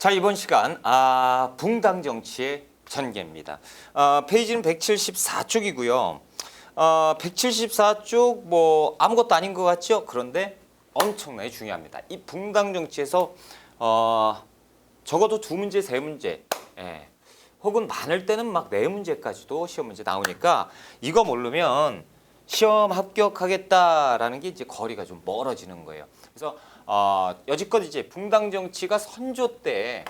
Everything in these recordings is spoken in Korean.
자, 이번 시간 붕당 정치의 전개입니다. 페이지는 174쪽이고요. 174쪽 뭐 아무것도 아닌 것 같죠? 그런데 엄청나게 중요합니다. 이 붕당 정치에서 적어도 2문제, 3문제, 혹은 많을 때는 막 4문제까지도 시험 문제 나오니까 이거 모르면 시험 합격하겠다라는 게 이제 거리가 좀 멀어지는 거예요. 그래서 여지껏 이제 붕당 정치가 선조 때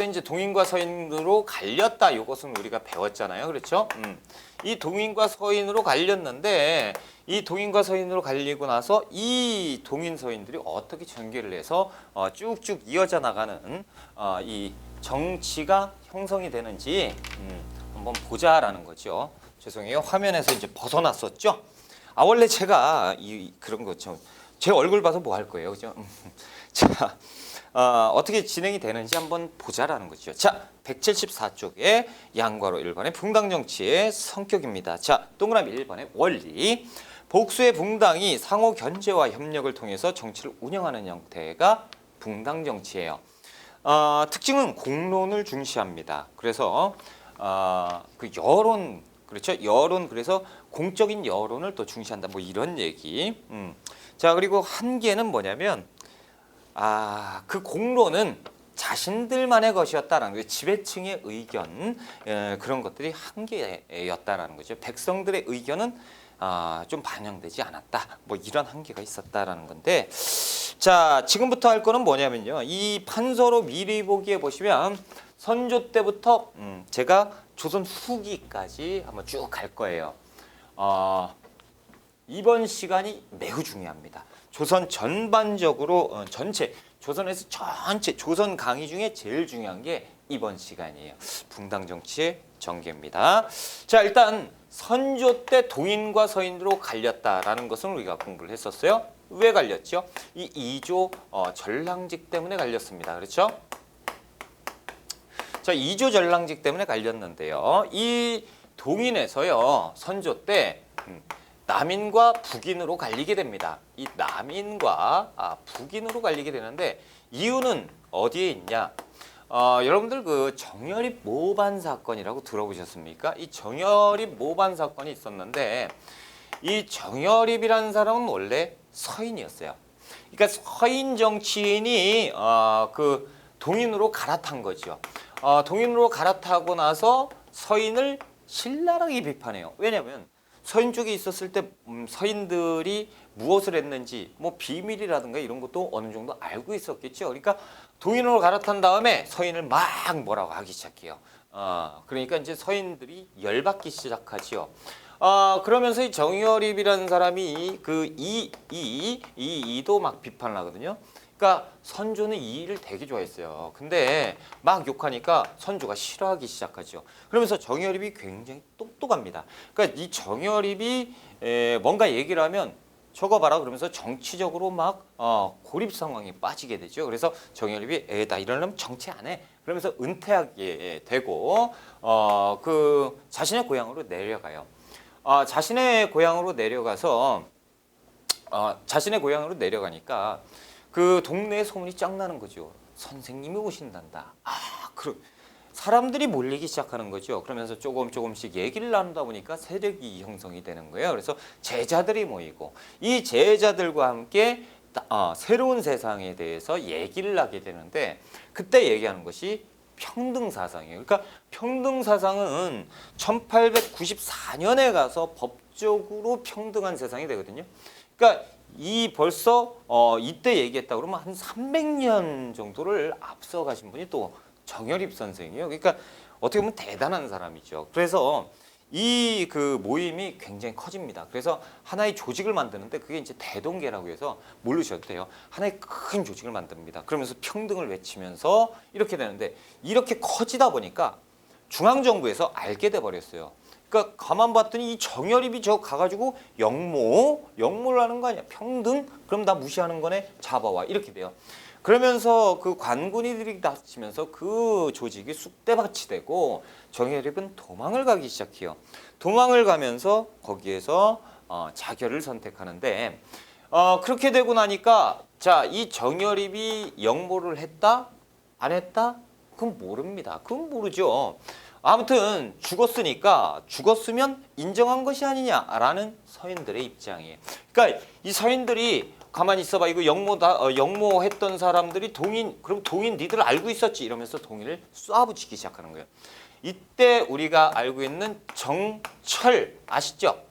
이제 동인과 서인으로 갈렸다. 이것은 우리가 배웠잖아요. 그렇죠? 이 동인과 서인으로 갈렸는데 이 동인과 서인으로 갈리고 나서 이 동인 서인들이 어떻게 전개를 해서 쭉쭉 이어져 나가는 이 정치가 형성이 되는지 한번 보자라는 거죠. 죄송해요. 화면에서 이제 벗어났었죠. 원래 제가 그런 거죠. 제 얼굴 봐서 뭐 할 거예요, 그죠? 자, 어떻게 진행이 되는지 한번 보자라는 거죠. 자, 174쪽에 양괄호 1번의 붕당 정치의 성격입니다. 자, 동그라미 1번의 원리. 복수의 붕당이 상호 견제와 협력을 통해서 정치를 운영하는 형태가 붕당 정치예요. 특징은 공론을 중시합니다. 그래서 그 여론, 그렇죠? 여론, 그래서 공적인 여론을 또 중시한다. 뭐 이런 얘기. 자, 그리고 한계는 뭐냐면 그 공론은 자신들만의 것이었다라는 거예요. 지배층의 의견, 그런 것들이 한계였다라는 거죠. 백성들의 의견은 좀 반영되지 않았다. 뭐 이런 한계가 있었다라는 건데, 자, 지금부터 할 거는 뭐냐면요. 이 판서로 미리 보기에 보시면 선조 때부터 제가 조선 후기까지 한번 쭉 갈 거예요. 이번 시간이 매우 중요합니다. 조선 전반적으로 전체 조선에서 전체 조선 강의 중에 제일 중요한 게 이번 시간이에요. 붕당 정치의 전개입니다. 자, 일단 선조 때 동인과 서인으로 갈렸다라는 것은 우리가 공부를 했었어요. 왜 갈렸죠? 이 이조 전랑직 때문에 갈렸습니다. 그렇죠? 자, 이조 전랑직 때문에 갈렸는데요. 이 동인에서요, 선조 때 남인과 북인으로 갈리게 됩니다. 이 남인과 북인으로 갈리게 되는데 이유는 어디에 있냐? 여러분들 그 정여립 모반 사건이라고 들어보셨습니까? 이 정여립 모반 사건이 있었는데 이 정여립이라는 사람은 원래 서인이었어요. 그러니까 서인 정치인이 그 동인으로 갈아탄 거죠. 동인으로 갈아타고 나서 서인을 신랄하게 비판해요. 왜냐하면 서인 쪽에 있었을 때 서인들이 무엇을 했는지 뭐 비밀이라든가 이런 것도 어느 정도 알고 있었겠죠. 그러니까 동인으로 갈아탄 다음에 서인을 막 뭐라고 하기 시작해요. 그러니까 이제 서인들이 열받기 시작하지요. 그러면서 이 정여립이라는 사람이 그 이도 막 비판을 하거든요. 그러니까 선조는 이를 되게 좋아했어요. 근데 막 욕하니까 선조가 싫어하기 시작하죠. 그러면서 정여립이 굉장히 똑똑합니다. 그러니까 이 정여립이 뭔가 얘기를 하면 저거 봐라 그러면서 정치적으로 막 고립 상황에 빠지게 되죠. 그래서 정여립이 나 이러려면 정치 안 해. 그러면서 은퇴하게 되고 그 자신의 고향으로 내려가요. 자신의 고향으로 내려가니까 그 동네에 소문이 쫙 나는 거죠. 선생님이 오신단다. 그럼 사람들이 몰리기 시작하는 거죠. 그러면서 조금씩 얘기를 나누다 보니까 세력이 형성이 되는 거예요. 그래서 제자들이 모이고 이 제자들과 함께 새로운 세상에 대해서 얘기를 하게 되는데 그때 얘기하는 것이 평등사상이에요. 그러니까 평등사상은 1894년에 가서 법적으로 평등한 세상이 되거든요. 그러니까 벌써 이때 얘기했다 그러면 한 300년 정도를 앞서 가신 분이 또 정여립 선생이에요. 그러니까 어떻게 보면 대단한 사람이죠. 그래서 이 그 모임이 굉장히 커집니다. 그래서 하나의 조직을 만드는데 그게 이제 대동계라고 해서 모르셔도 돼요. 하나의 큰 조직을 만듭니다. 그러면서 평등을 외치면서 이렇게 되는데 이렇게 커지다 보니까 중앙정부에서 알게 돼 버렸어요. 그러니까 가만 봤더니 이 정여립이 저 가가지고 영모를 하는 거 아니야. 평등? 그럼 나 무시하는 거네. 잡아와. 이렇게 돼요. 그러면서 그 관군이들이 다치면서 그 조직이 쑥대밭이 되고 정여립은 도망을 가기 시작해요. 도망을 가면서 거기에서 자결을 선택하는데 그렇게 되고 나니까 자, 이 정여립이 역모를 했다? 안 했다? 그건 모릅니다. 그건 모르죠. 아무튼 죽었으니까 죽었으면 인정한 것이 아니냐라는 서인들의 입장이에요. 그러니까 이 서인들이 가만히 있어봐. 이거 역모했던 사람들이 그럼 동인 니들 알고 있었지? 이러면서 동인을 쏴붙이기 시작하는 거예요. 이때 우리가 알고 있는 정철 아시죠?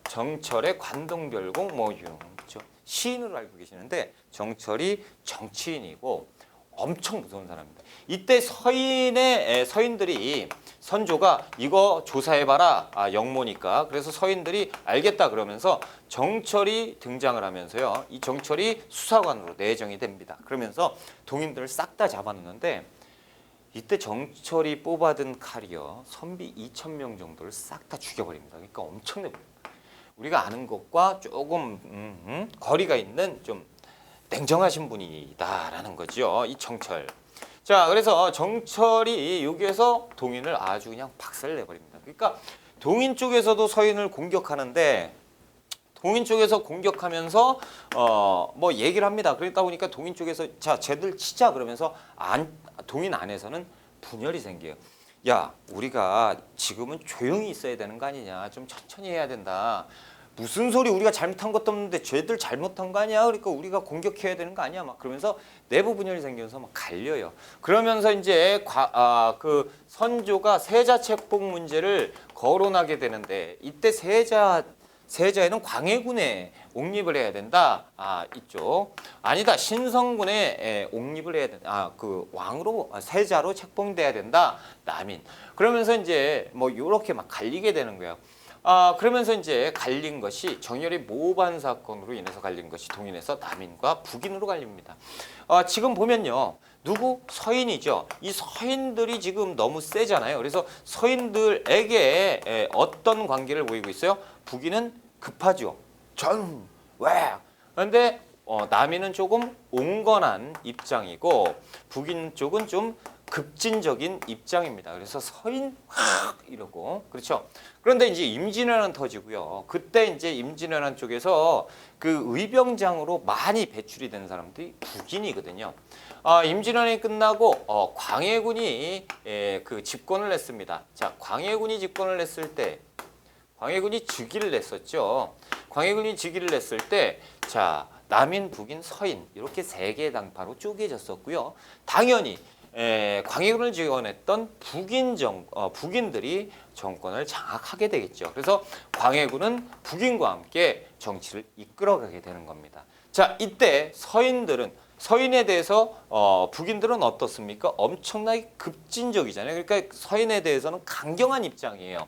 정철의 관동별공 뭐 이런 거죠. 시인으로 알고 계시는데 정철이 정치인이고 엄청 무서운 사람입니다. 이때 서인들이 선조가 이거 조사해봐라. 역모니까. 그래서 서인들이 알겠다 그러면서 정철이 등장을 하면서요. 이 정철이 수사관으로 내정이 됩니다. 그러면서 동인들을 싹 다 잡아놓는데 이때 정철이 뽑아든 칼이요. 선비 2,000명 정도를 싹 다 죽여버립니다. 그러니까 엄청나게 우리가 아는 것과 조금 거리가 있는 좀 냉정하신 분이다라는 거죠. 이 정철. 자, 그래서 정철이 여기에서 동인을 아주 그냥 박살을 내버립니다. 그러니까 동인 쪽에서도 서인을 공격하는데 동인 쪽에서 공격하면서 뭐 얘기를 합니다. 그러다 보니까 동인 쪽에서 자, 쟤들 치자 그러면서 동인 안에서는 분열이 생겨요. 야, 우리가 지금은 조용히 있어야 되는 거 아니냐. 좀 천천히 해야 된다. 무슨 소리 우리가 잘못한 것도 없는데 쟤들 잘못한 거 아니야? 그러니까 우리가 공격해야 되는 거 아니야? 막 그러면서 내부 분열이 생겨서 막 갈려요. 그러면서 이제 그 선조가 세자 책봉 문제를 거론하게 되는데 이때 세자에는 광해군에 옹립을 해야 된다. 이쪽 아니다. 신성군에 옹립을 해야 된다. 그 왕으로 세자로 책봉돼야 된다. 남인. 그러면서 이제 뭐 이렇게 막 갈리게 되는 거예요. 그러면서 이제 갈린 것이 정열의 모반 사건으로 인해서 갈린 것이 동인에서 남인과 북인으로 갈립니다. 지금 보면요. 누구? 서인이죠. 이 서인들이 지금 너무 세잖아요. 그래서 서인들에게 어떤 관계를 보이고 있어요? 북인은 급하죠. 왜? 그런데 남인은 조금 온건한 입장이고 북인 쪽은 좀 급진적인 입장입니다. 그래서 서인 확 이러고 그렇죠. 그런데 이제 임진왜란 터지고요. 그때 이제 임진왜란 쪽에서 그 의병장으로 많이 배출이 된 사람들이 북인이거든요. 임진왜란이 끝나고 광해군이 그 집권을 했습니다. 자, 광해군이 집권을 했을 때 광해군이 즉위를 냈었죠. 광해군이 즉위를 냈을 때 자, 남인, 북인, 서인 이렇게 세 개의 당파로 쪼개졌었고요. 당연히 광해군을 지원했던 북인들이 정권을 장악하게 되겠죠. 그래서 광해군은 북인과 함께 정치를 이끌어가게 되는 겁니다. 자, 이때 서인에 대해서 북인들은 어떻습니까? 엄청나게 급진적이잖아요. 그러니까 서인에 대해서는 강경한 입장이에요.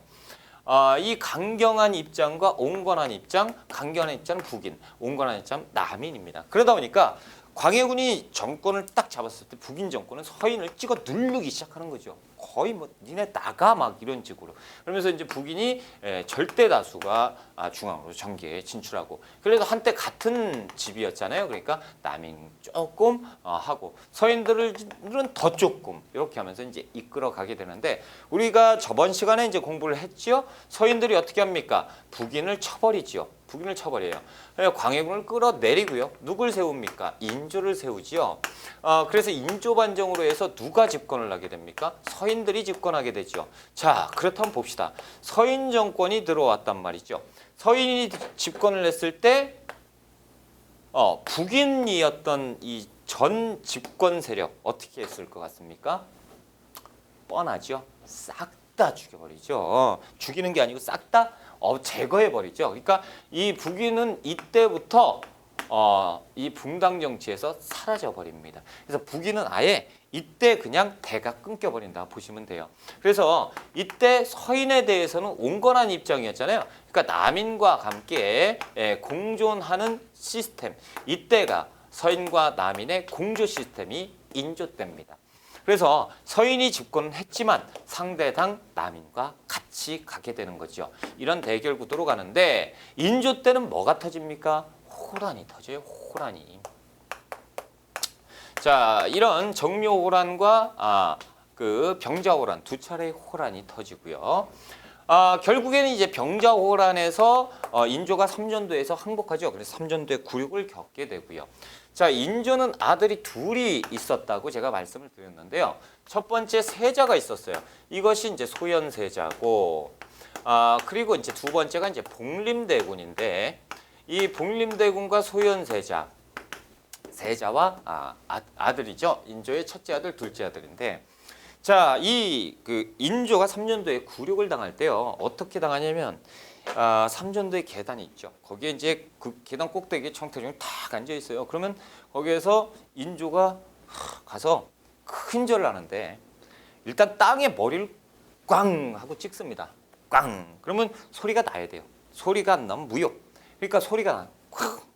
이 강경한 입장과 온건한 입장, 강경한 입장은 북인, 온건한 입장은 남인입니다. 그러다 보니까 광해군이 정권을 딱 잡았을 때 북인 정권은 서인을 찍어 누르기 시작하는 거죠. 거의 뭐 니네 나가 막 이런 식으로. 그러면서 이제 북인이 절대 다수가 중앙으로 정계에 진출하고. 그래도 한때 같은 집이었잖아요. 그러니까 남인 조금 하고 서인들은 더 조금 이렇게 하면서 이제 이끌어 가게 되는데 우리가 저번 시간에 이제 공부를 했죠. 서인들이 어떻게 합니까? 북인을 쳐버리죠. 북인을 쳐버려요. 광해군을 끌어내리고요. 누굴 세웁니까? 인조를 세우지요. 그래서 인조 반정으로 해서 누가 집권을 하게 됩니까? 서인들이 집권하게 되죠. 자, 그렇다면 봅시다. 서인 정권이 들어왔단 말이죠. 서인이 집권을 했을 때 북인이었던 이 전 집권 세력 어떻게 했을 것 같습니까? 뻔하죠. 싹 다 죽여버리죠. 죽이는 게 아니고 싹 다 제거해버리죠. 그러니까 이 북인은 이때부터 이 붕당 정치에서 사라져 버립니다. 그래서 북인은 아예 이때 그냥 대가 끊겨버린다 보시면 돼요. 그래서 이때 서인에 대해서는 온건한 입장이었잖아요. 그러니까 남인과 함께 공존하는 시스템, 이때가 서인과 남인의 공조 시스템이 인조 때입니다. 그래서 서인이 집권을 했지만 상대당 남인과 같이 가게 되는 거죠. 이런 대결 구도로 가는데 인조 때는 뭐가 터집니까? 호란이 터져요. 호란이. 자, 이런 정묘호란과 그 병자호란 두 차례의 호란이 터지고요. 결국에는 이제 병자호란에서 인조가 삼전도에서 항복하죠. 그래서 삼전도의 굴욕을 겪게 되고요. 자, 인조는 아들이 둘이 있었다고 제가 말씀을 드렸는데요. 첫 번째 세자가 있었어요. 이것이 이제 소현세자고, 그리고 이제 두 번째가 이제 복림대군인데, 이 복림대군과 소현세자, 세자와 아들이죠. 인조의 첫째 아들, 둘째 아들인데, 자, 그 인조가 삼전도에 굴욕을 당할 때요. 어떻게 당하냐면, 삼전도의 계단이 있죠. 거기에 이제 그 계단 꼭대기에 청태중이 탁 앉아 있어요. 그러면 거기에서 인조가 가서 큰 절을 하는데 일단 땅에 머리를 꽝 하고 찍습니다. 꽝. 그러면 소리가 나야 돼요. 소리가 안 나면 무효. 그러니까 소리가 나요.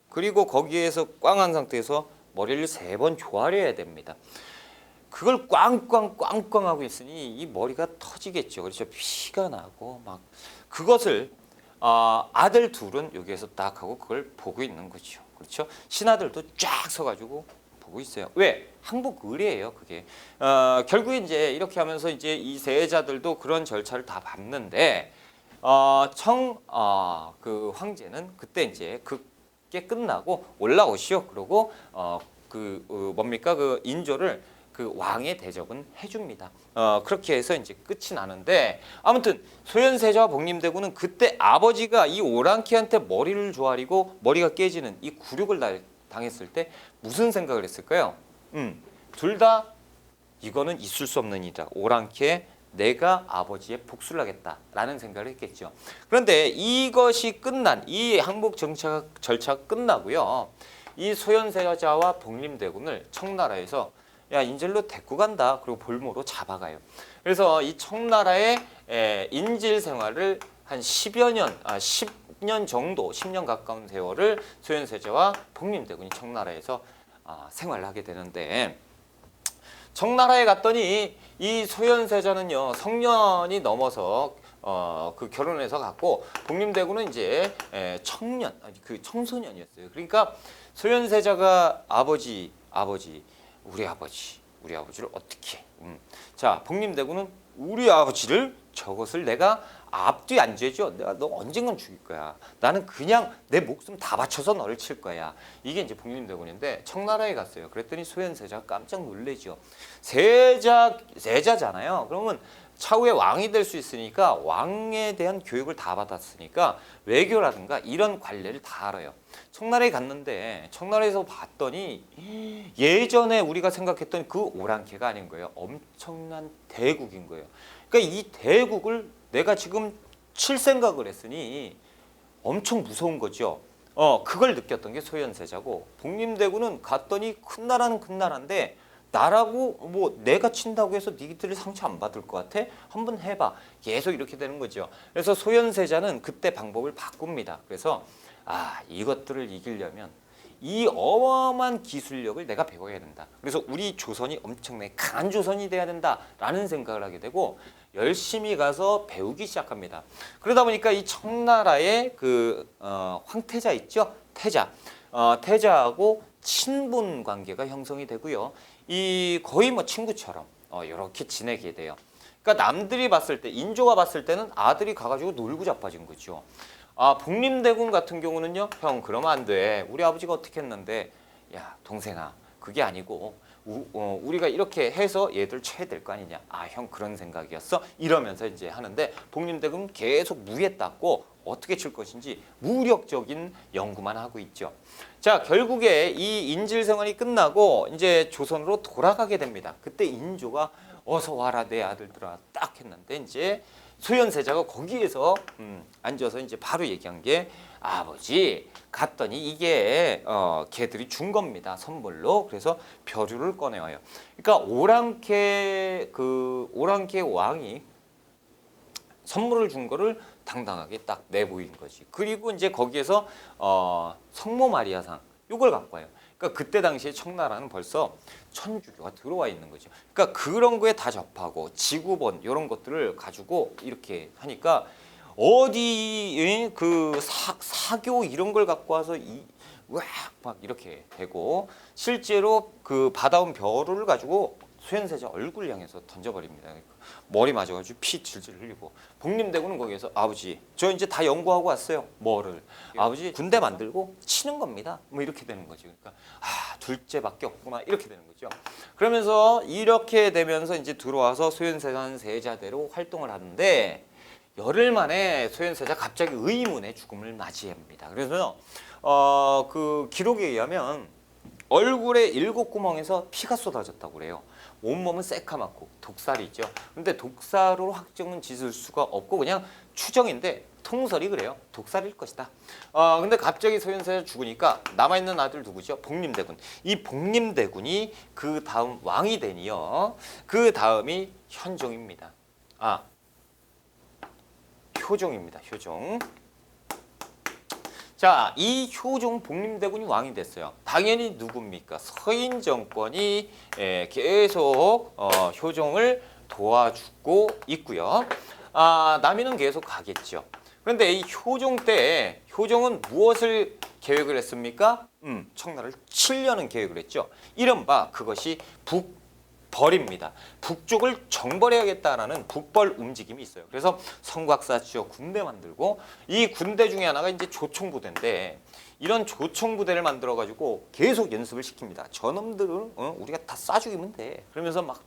그리고 거기에서 꽝한 상태에서 머리를 3번 조아려야 됩니다. 그걸 꽝꽝 하고 있으니 이 머리가 터지겠죠. 그렇죠. 피가 나고 막 그것을 아들 둘은 여기에서 딱 하고 그걸 보고 있는 거죠. 그렇죠. 신하들도 쫙 서가지고 보고 있어요. 왜? 항복 의례예요. 그게 결국에 이제 이렇게 하면서 이제 이 세자들도 그런 절차를 다 밟는데 그 황제는 그때 이제 그게 끝나고 올라오시오. 그러고 뭡니까 그 인조를 그 왕의 대접은 해줍니다. 그렇게 해서 이제 끝이 나는데 아무튼 소현세자와 복림대군은 그때 아버지가 이 오랑캐한테 머리를 조아리고 머리가 깨지는 이 굴욕을 당했을 때 무슨 생각을 했을까요? 둘 다 이거는 있을 수 없는 일이다. 오랑캐 내가 아버지의 복수를 하겠다라는 생각을 했겠죠. 그런데 이것이 끝난 이 항복 절차가 끝나고요. 이 소현세자와 복림대군을 청나라에서 야 인질로 데리고 간다. 그리고 볼모로 잡아가요. 그래서 이 청나라의 인질 생활을 한 10여 년, 10년 정도, 10년 가까운 세월을 소현세자와 복림대군이 청나라에서 생활을 하게 되는데 청나라에 갔더니 이 소현세자는요 성년이 넘어서 그 결혼해서 갔고 복림대군은 이제 청년, 그 청소년이었어요. 그러니까 소현세자가 우리 아버지를 어떻게? 자, 복림대군은 우리 아버지를 저것을 내가 앞뒤 안 죄죠. 내가 너 언젠간 죽일 거야. 나는 그냥 내 목숨 다 바쳐서 너를 칠 거야. 이게 이제 복림대군인데 청나라에 갔어요. 그랬더니 소현세자가 깜짝 놀래죠. 세자잖아요. 그러면 차후에 왕이 될 수 있으니까 왕에 대한 교육을 다 받았으니까 외교라든가 이런 관례를 다 알아요. 청나라에 갔는데 청나라에서 봤더니 예전에 우리가 생각했던 그 오랑캐가 아닌 거예요. 엄청난 대국인 거예요. 그러니까 이 대국을 내가 지금 칠 생각을 했으니 엄청 무서운 거죠. 그걸 느꼈던 게 소현세자고 복림대군은 갔더니 큰 나라는 큰 나라인데 나라고 뭐 내가 친다고 해서 니들이 상처 안 받을 것 같아? 한번 해봐. 계속 이렇게 되는 거죠. 그래서 소현세자는 그때 방법을 바꿉니다. 그래서 이것들을 이기려면 이 어마어마한 기술력을 내가 배워야 된다. 그래서 우리 조선이 엄청나게 강한 조선이 돼야 된다라는 생각을 하게 되고 열심히 가서 배우기 시작합니다. 그러다 보니까 이 청나라의 황태자 있죠? 태자하고 친분 관계가 형성이 되고요. 이 거의 뭐 친구처럼 이렇게 지내게 돼요. 그러니까 남들이 봤을 때 인조가 봤을 때는 아들이 가가지고 놀고 자빠진 거죠. 복림대군 같은 경우는요. 형 그러면 안 돼. 우리 아버지가 어떻게 했는데 야 동생아 그게 아니고 우리가 이렇게 해서 얘들 쳐야 될 거 아니냐. 형 그런 생각이었어. 이러면서 이제 하는데 복림대군은 계속 무에 땄고 어떻게 칠 것인지 무력적인 연구만 하고 있죠. 자 결국에 이 인질 생활이 끝나고 이제 조선으로 돌아가게 됩니다. 그때 인조가 어서 와라 내 아들들아 딱 했는데 이제 소현세자가 거기에서 앉아서 이제 바로 얘기한 게 아버지 갔더니 이게 걔들이 준 겁니다 선물로. 그래서 벼류를 꺼내와요. 그러니까 오랑캐 왕이 선물을 준 거를 당당하게 딱 내보인 거지. 그리고 이제 거기에서 성모 마리아상 요걸 갖고 와요. 그러니까 그때 당시에 청나라는 벌써 천주교가 들어와 있는 거죠. 그러니까 그런 거에 다 접하고 지구본 이런 것들을 가지고 이렇게 하니까 어디 그 사교 이런 걸 갖고 와서 막 이렇게 되고 실제로 그 받아온 벼루를 가지고 소현세자 얼굴 향해서 던져버립니다. 머리 맞아가지고 피 질질 흘리고 복림대군은 거기에서 아버지 저 이제 다 연구하고 왔어요. 뭐를? 아버지 군대 만들고 치는 겁니다. 뭐 이렇게 되는 거죠. 그러니까 둘째밖에 없구나 이렇게 되는 거죠. 그러면서 이렇게 되면서 이제 들어와서 소현세자는 세자대로 활동을 하는데 열흘 만에 소현세자 갑자기 의문의 죽음을 맞이합니다. 그래서 그 기록에 의하면 얼굴에 7구멍에서 피가 쏟아졌다고 그래요. 온몸은 새카맣고 독살이 있죠. 근데 독살로 확정은 짓을 수가 없고 그냥 추정인데 통설이 그래요. 독살일 것이다. 근데 갑자기 소현세자 죽으니까 남아있는 아들 누구죠? 복림대군. 이 복림대군이 그 다음 왕이 되니요. 그 다음이 현종입니다. 효종입니다. 효종. 자, 이 효종 복림대군이 왕이 됐어요. 당연히 누굽니까? 서인 정권이 계속 효종을 도와주고 있고요. 남이는 계속 가겠죠. 그런데 이 효종 때 효종은 무엇을 계획을 했습니까? 청나라를 치려는 계획을 했죠. 이른바 그것이 북벌입니다. 북쪽을 정벌해야겠다라는 북벌 움직임이 있어요. 그래서 성곽사 지어 군대 만들고 이 군대 중에 하나가 이제 조총부대인데 이런 조총부대를 만들어 가지고 계속 연습을 시킵니다. 저놈들은 우리가 다 쏴죽이면 돼. 그러면서 막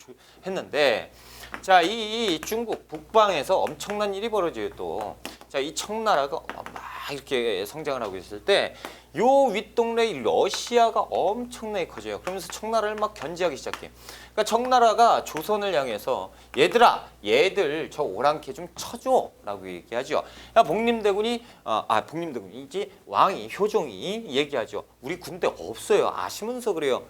했는데 자, 이 중국 북방에서 엄청난 일이 벌어져요. 또 자, 이 청나라가 막 이렇게 성장을 하고 있을 때 요 윗동네 러시아가 엄청나게 커져요. 그러면서 청나라를 막 견제하기 시작해. 그러니까 청나라가 조선을 향해서 얘들아, 얘들 저 오랑캐 좀 쳐줘라고 얘기하죠. 복림대군이 복림대군이지 왕이 효종이 얘기하죠. 우리 군대 없어요. 아시면서 그래요.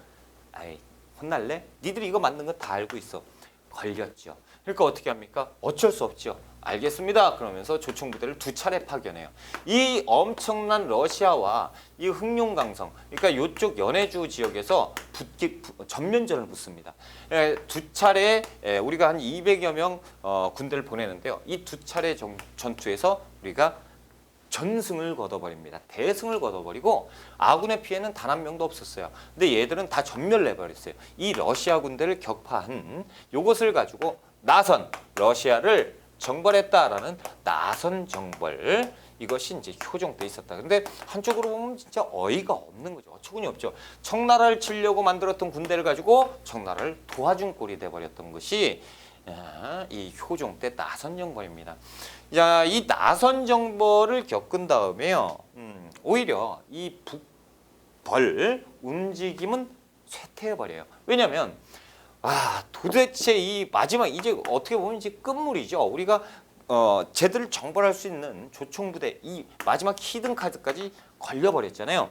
아이 혼날래? 니들이 이거 만든 거 다 알고 있어. 걸렸죠. 그러니까 어떻게 합니까? 어쩔 수 없죠. 알겠습니다. 그러면서 조총부대를 2차례 파견해요. 이 엄청난 러시아와 이 흑룡강성, 그러니까 이쪽 연해주 지역에서 전면전을 붙습니다. 2차례 우리가 한 200여 명 군대를 보내는데요. 이 2차례 전투에서 우리가 전승을 거둬버립니다. 대승을 거둬버리고 아군의 피해는 단 한 명도 없었어요. 근데 얘들은 다 전멸내버렸어요. 이 러시아 군대를 격파한 요것을 가지고 나선 러시아를 정벌했다라는 나선 정벌, 이것이 이제 효종 때 있었다. 근데 한쪽으로 보면 진짜 어이가 없는 거죠. 어처구니 없죠. 청나라를 치려고 만들었던 군대를 가지고 청나라를 도와준 꼴이 돼버렸던 것이 이 효종 때 나선 정벌입니다. 자, 이 나선 정벌을 겪은 다음에요. 오히려 이 북벌 움직임은 쇠퇴해버려요. 왜냐하면 도대체 이 마지막 이제 어떻게 보면 이제 끝물이죠. 우리가 쟤들을 정벌할 수 있는 조총부대 이 마지막 히든 카드까지 걸려버렸잖아요.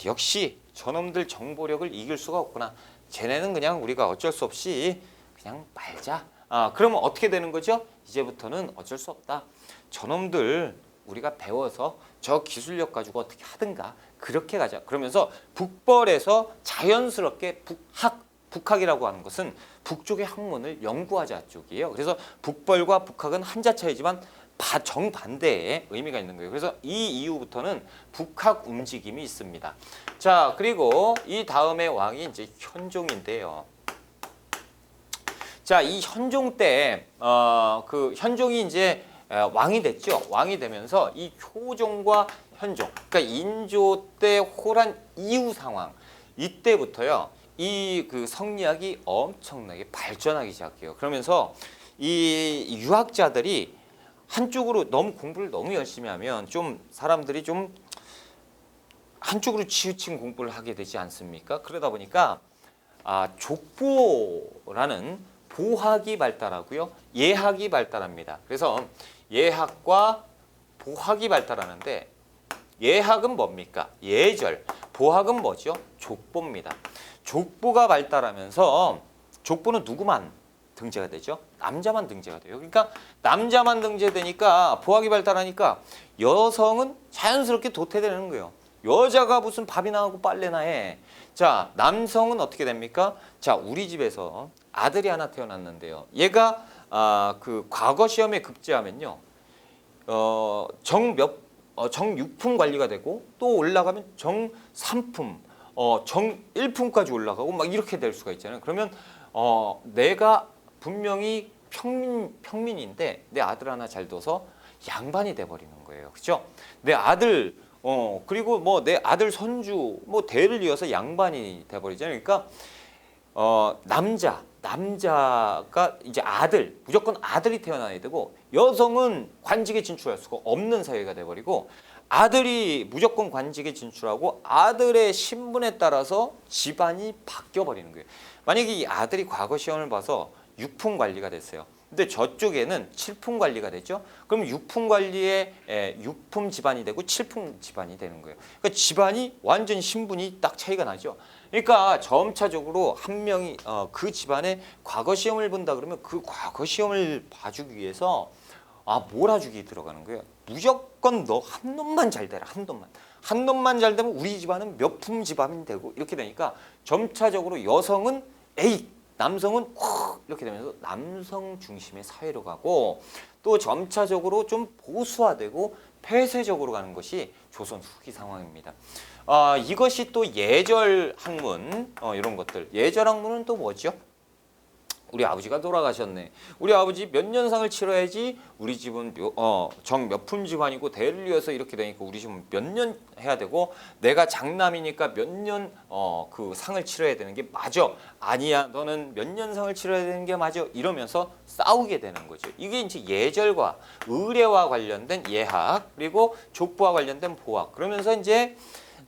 역시 저놈들 정보력을 이길 수가 없구나. 쟤네는 그냥 우리가 어쩔 수 없이 그냥 말자. 그러면 어떻게 되는 거죠? 이제부터는 어쩔 수 없다. 저놈들 우리가 배워서 저 기술력 가지고 어떻게 하든가 그렇게 가자. 그러면서 북벌에서 자연스럽게 북학이라고 하는 것은 북쪽의 학문을 연구하자 쪽이에요. 그래서 북벌과 북학은 한자 차이지만 정반대의 의미가 있는 거예요. 그래서 이 이후부터는 북학 움직임이 있습니다. 자, 그리고 이 다음에 왕이 이제 현종인데요. 자, 이 현종 때 그 현종이 이제 왕이 됐죠. 왕이 되면서 이 효종과 현종, 그러니까 인조 때 호란 이후 상황, 이때부터요. 이 그 성리학이 엄청나게 발전하기 시작해요. 그러면서 이 유학자들이 한쪽으로 너무 공부를 너무 열심히 하면 좀 사람들이 좀 한쪽으로 치우친 공부를 하게 되지 않습니까? 그러다 보니까 족보라는 보학이 발달하고요. 예학이 발달합니다. 그래서 예학과 보학이 발달하는데 예학은 뭡니까? 예절. 보학은 뭐죠? 족보입니다. 족보가 발달하면서 족보는 누구만 등재가 되죠? 남자만 등재가 돼요. 그러니까 남자만 등재되니까 보학이 발달하니까 여성은 자연스럽게 도태되는 거예요. 여자가 무슨 밥이나 하고 빨래나 해. 자, 남성은 어떻게 됩니까? 자, 우리 집에서 아들이 하나 태어났는데요. 얘가 그 과거 시험에 급제하면요. 정 6품 관리가 되고 또 올라가면 정 3품, 정 1품까지 올라가고 막 이렇게 될 수가 있잖아요. 그러면 내가 분명히 평민인데 내 아들 하나 잘 둬서 양반이 돼버리는 거예요. 그죠? 내 아들 그리고 뭐 내 아들 손주 뭐 대를 이어서 양반이 돼버리잖아요. 그러니까 남자가 이제 아들 무조건 아들이 태어나야 되고 여성은 관직에 진출할 수가 없는 사회가 돼버리고 아들이 무조건 관직에 진출하고 아들의 신분에 따라서 집안이 바뀌어 버리는 거예요. 만약에 이 아들이 과거 시험을 봐서 육품 관리가 됐어요. 근데 저쪽에는 칠품 관리가 됐죠. 그럼 육품 관리에 육품 집안이 되고 칠품 집안이 되는 거예요. 그러니까 집안이 완전 신분이 딱 차이가 나죠. 그러니까 점차적으로 한 명이 그 집안에 과거 시험을 본다 그러면 그 과거 시험을 봐주기 위해서 몰아주기 들어가는 거예요. 무조건 너 한 놈만 잘 되라. 한 놈만 잘 되면 우리 집안은 몇 품 집안이 되고 이렇게 되니까 점차적으로 여성은 A, 남성은 이렇게 되면서 남성 중심의 사회로 가고 또 점차적으로 좀 보수화되고 폐쇄적으로 가는 것이 조선 후기 상황입니다. 이것이 또 예절 학문 이런 것들. 예절 학문은 또 뭐죠? 우리 아버지가 돌아가셨네. 우리 아버지 몇 년상을 치러야지 우리 집은 정 몇 품 집안이고 대를 이어서 이렇게 되니까 우리 집은 몇 년 해야 되고 내가 장남이니까 몇 년 그 상을 치러야 되는 게 맞아. 아니야. 너는 몇 년 상을 치러야 되는 게 맞아. 이러면서 싸우게 되는 거죠. 이게 이제 예절과 의례와 관련된 예학 그리고 족보와 관련된 보학. 그러면서 이제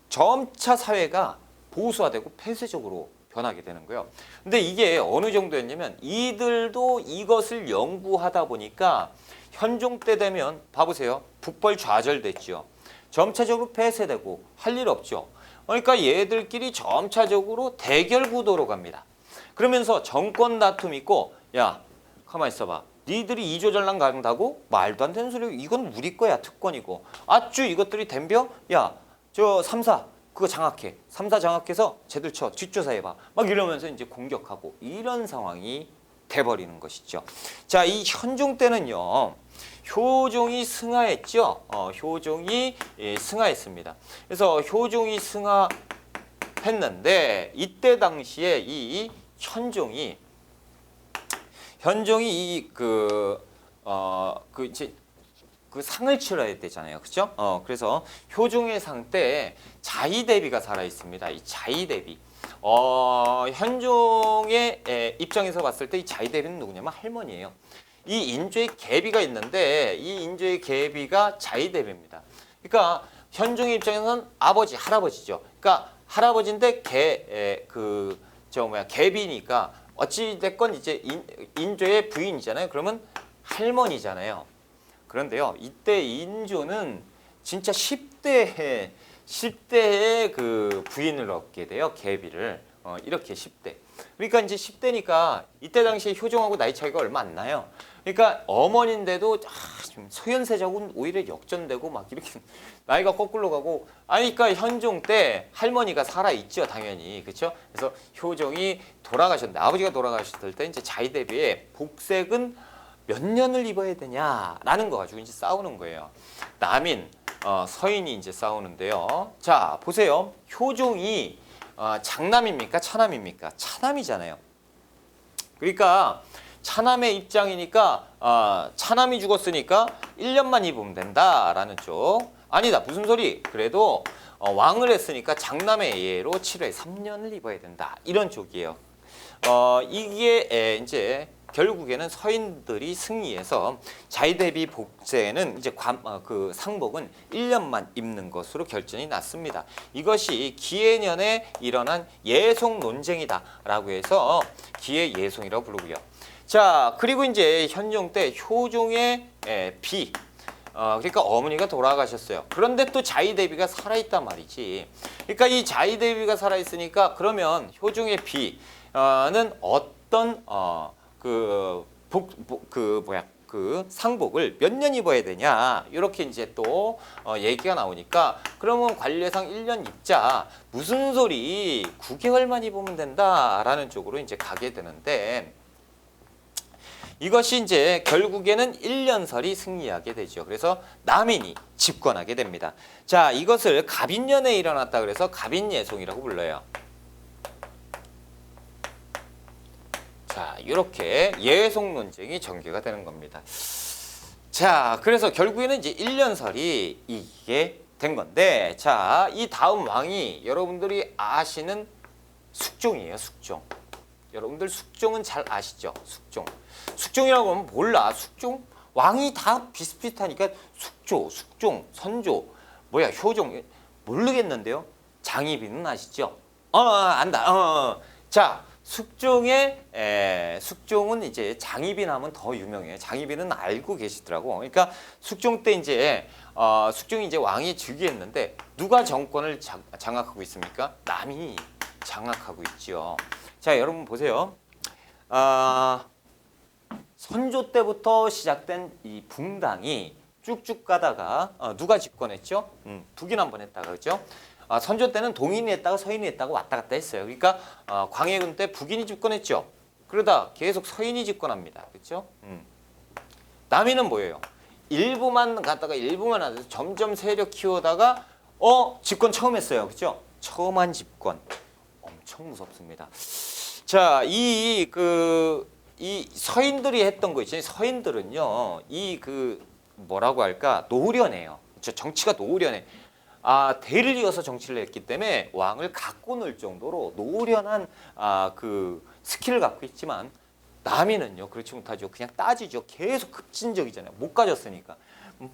점차 사회가 보수화되고 폐쇄적으로 변하게 되는 거예요. 근데 이게 어느 정도였냐면 이들도 이것을 연구하다 보니까 현종 때 되면 봐보세요. 북벌좌절됐죠. 점차적으로 폐쇄되고 할 일 없죠. 그러니까 얘들끼리 점차적으로 대결 구도로 갑니다. 그러면서 정권 다툼 있고 야 가만히 있어봐. 니들이 이조전랑 간다고? 말도 안 되는 소리. 이건 우리 거야. 특권이고. 아쭈 이것들이 덤벼? 야 저 3사 그거 장악해. 3사 장악해서 쟤들 쳐. 뒷조사해봐. 막 이러면서 이제 공격하고 이런 상황이 돼버리는 것이죠. 자, 이 현종 때는요. 효종이 승하했죠. 효종이 승하했습니다. 그래서 효종이 승하했는데 이때 당시에 이 현종이 이제 그 상을 치러야 되잖아요. 그렇죠? 그래서 효종의 상 때 자의대비가 살아 있습니다. 이 자의대비. 현종의 입장에서 봤을 때 이 자의대비는 누구냐면 할머니예요. 이 인조의 계비가 있는데 이 인조의 계비가 자의대비입니다. 그러니까 현종의 입장에서는 아버지, 할아버지죠. 그러니까 할아버지인데 계비니까 어찌 됐건 이제 인조의 부인이잖아요. 그러면 할머니잖아요. 그런데요, 이때 인조는 진짜 10대에 그 부인을 얻게 돼요. 계비를. 이렇게 10대. 그러니까 이제 10대니까 이때 당시에 효종하고 나이 차이가 얼마 안 나요. 그러니까 어머니인데도 좀 소현세자고는 오히려 역전되고 막 이렇게 나이가 거꾸로 가고 그러니까 현종 때 할머니가 살아있죠. 당연히. 그렇죠? 그래서 효종이 돌아가셨는데 아버지가 돌아가셨을 때 이제 자의대비에 복색은 몇 년을 입어야 되냐라는 거 가지고 이제 싸우는 거예요. 남인, 서인이 이제 싸우는데요. 자, 보세요. 효종이 장남입니까? 차남입니까? 차남이잖아요. 그러니까 차남의 입장이니까 차남이 죽었으니까 1년만 입으면 된다라는 쪽. 아니다. 무슨 소리? 그래도 왕을 했으니까 장남의 예로 7회 3년을 입어야 된다. 이런 쪽이에요. 이게 이제 결국에는 서인들이 승리해서 자의대비 복제는 이제 그 상복은 1년만 입는 것으로 결정이 났습니다. 이것이 기해년에 일어난 예송 논쟁이다라고 해서 기해 예송이라고 부르고요. 자, 그리고 이제 현종 때 효종의 비 그러니까 어머니가 돌아가셨어요. 그런데 또 자의대비가 살아있단 말이지. 그러니까 이 자의대비가 살아있으니까 그러면 효종의 비는 어떤 그 상복을 몇 년 입어야 되냐 이렇게 이제 또 얘기가 나오니까 그러면 관례상 1년 입자 무슨 소리 9개월만 입으면 된다라는 쪽으로 이제 가게 되는데 이것이 이제 결국에는 1년설이 승리하게 되죠. 그래서 남인이 집권하게 됩니다. 자, 이것을 갑인년에 일어났다 그래서 갑인예송이라고 불러요. 자, 이렇게 예속 논쟁이 전개가 되는 겁니다. 자, 그래서 결국에는 이제 1년설이 이게 된 건데, 자, 이 다음 왕이 여러분들이 아시는 숙종이에요, 숙종. 여러분들 숙종은 잘 아시죠? 숙종. 숙종이라고 하면 몰라. 숙종? 왕이 다 비슷비슷하니까 숙조, 숙종, 선조, 뭐야, 효종 모르겠는데요. 장희빈은 아시죠? 안다. 자, 숙종은 이제 장희빈 하면 더 유명해요. 장희빈은 알고 계시더라고. 그러니까 숙종 때 이제 숙종이 이제 왕이 즉위했는데 누가 정권을 장악하고 있습니까? 남이 장악하고 있지요. 자, 여러분 보세요. 선조 때부터 시작된 이 붕당이 쭉쭉 가다가 누가 집권했죠? 북인 한번 했다가 그죠? 선조 때는 동인이 했다가 서인이 했다가 왔다 갔다 했어요. 그러니까 광해군 때 북인이 집권했죠. 그러다 계속 서인이 집권합니다. 그렇죠? 남인은 뭐예요? 일부만 갔다가 일부만 하면서 점점 세력 키우다가 집권 처음 했어요. 그렇죠? 처음 한 집권 엄청 무섭습니다. 자, 이 서인들이 했던 거 있잖아요. 서인들은요, 뭐라고 할까, 노련해요. 정치가 노련해. 대를 이어서 정치를 했기 때문에 왕을 갖고 놀 정도로 노련한 스킬을 갖고 있지만 남인은요 그렇지 못하죠. 그냥 따지죠. 계속 급진적이잖아요. 못 가졌으니까 막